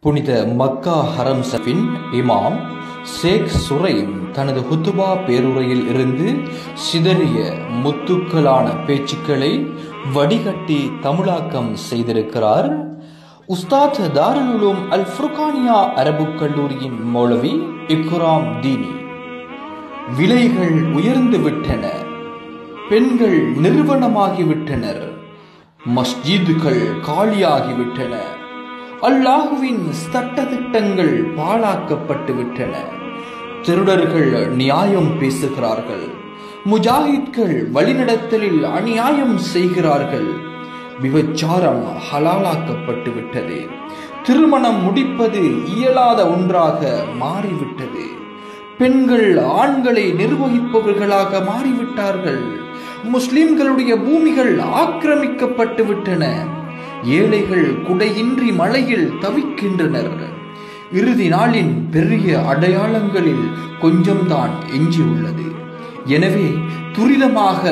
புனித மக்கா ஹரம் ஷரீஃபின் இமாம் ஷேக் சுரைம் தனது ஹுத்துபா பேருரையில் இருந்து சிதறிய முத்துக்களான பேச்சுக்களை வடிகட்டி தமிழாக்கம் செய்திருக்கிறார். உஸ்தாத் தாருல் உலூம் அல் ஃபுர்கானியா அரபுக் கல்லூரியின் மௌலவி இக்ராம் தீனி. விலைகள் உயர்ந்து விட்டன, பெண்கள் நிறுவனமாகிவிட்டனர், மஸ்ஜிதுகள் காலியாகிவிட்டன, அல்லாஹுவின் சட்டதிட்டங்கள் பாழாக்கப்பட்டு விட்டன, திருடர்கள் நியாயம் பேசுகிறார்கள், முஜாஹித்கள் வழிநடத்தலில் அநியாயம் செய்கிறார்கள், விபச்சாரம் ஹலாலாக்கப்பட்டு விட்டது, திருமணம் முடிப்பது இயலாத ஒன்றாக மாறிவிட்டது, பெண்கள் ஆண்களை நிர்வகிப்பவர்களாக மாறிவிட்டார்கள், முஸ்லிம்களுடைய பூமிகள் ஆக்கிரமிக்கப்பட்டு விட்டன, ஏழைகள் குடையின்றி மழையில் தவிக்கின்றனர். இறுதி நாளின் பெரிய அடையாளங்களில் கொஞ்சம்தான் எஞ்சியுள்ளது. எனவே துரிதமாக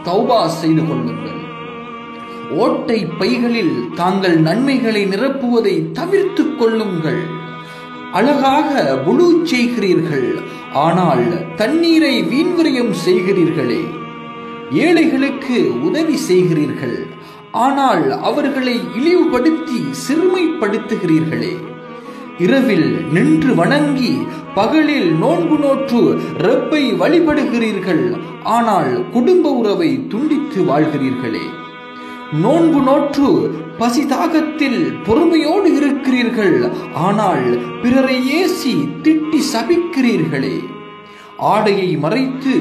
தௌபா செய்து கொள்ளுங்கள். ஓட்டை பைகளில் தாங்கள் நன்மைகளை நிரப்புவதை தவிர்த்து கொள்ளுங்கள். அழகாக வுடு செய்கிறீர்கள், ஆனால் தண்ணீரை வீண்விரயம் செய்கிறீர்களே. ஏழைகளுக்கு உதவி செய்கிறீர்கள், ஆனால் அவர்களை இழிவுபடுத்தி சிறுமைப்படுத்துகிறீர்களே. இரவில் நின்று வணங்கி பகலில் நோன்பு நோற்று ரப்பை வழிபடுகிறீர்கள், ஆனால் குடும்ப உறவை துண்டித்து வாழ்கிறீர்களே. நோன்பு நோற்று பசிதாகத்தில் பொறுமையோடு இருக்கிறீர்கள், ஆனால் பிறரை ஏசி திட்டி சபிக்கிறீர்களே. ஆடையை மறைத்து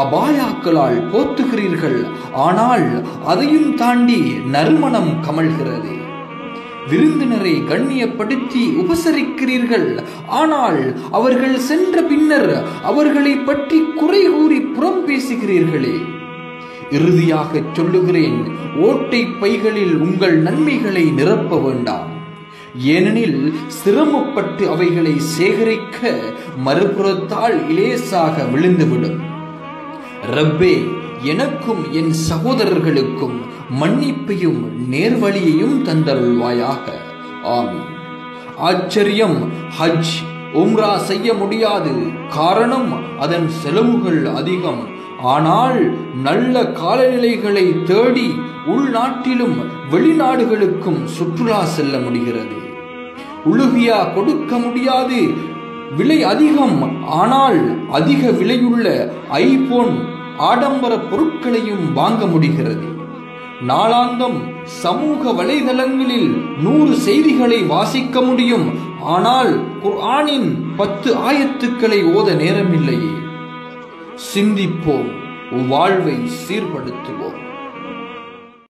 அபாயாக்களால் போத்துகிறீர்கள், ஆனால் அதையும் தாண்டி நறுமணம் கமழ்கிறது. விருந்தினரை கண்ணியப்படுத்தி உபசரிக்கிறீர்கள், ஆனால் அவர்கள் சென்ற பின்னர் அவர்களை பற்றி குறை கூறி புறம் பேசுகிறீர்களே. இறுதியாக சொல்லுகிறேன், ஓட்டை பைகளில் உங்கள் நன்மைகளை நிரப்ப வேண்டாம். ஏனெனில் சிரமப்பட்டு அவைகளை சேகரிக்க மறுபுறத்தால் இலேசாக விழுந்துவிடும். ரப்பே, எனக்கும் என் சகோதரர்களுக்கும் மன்னிப்பையும் நேர்வழியையும் தந்தருள்வாயாக. ஆமீன். ஆச்சரியம், ஹஜ் உம்ரா செய்ய முடியாது. காரணம், அதன் செலவுகள் அதிகம். ஆனால் நல்ல காலநிலைகளை தேடி உள்நாட்டிலும் வெளிநாடுகளுக்கும் சுற்றுலா செல்ல முடிகிறது. உலுகியா கொடுக்க முடியாது, விலை அதிகம். ஆனால் அதிக விலையுள்ள ஐபோன் ஆடம்பர பொருட்களையும் வாங்க முடிகிறது. நாளாந்தம் சமூக வலைதளங்களில் 100 செய்திகளை வாசிக்க முடியும். ஆனால் குர்ஆனின் 10 ஆயத்துக்களை ஓத நேரமில்லையே. சிந்திப்போம், வாழ்வை சீர்படுத்துவோம்.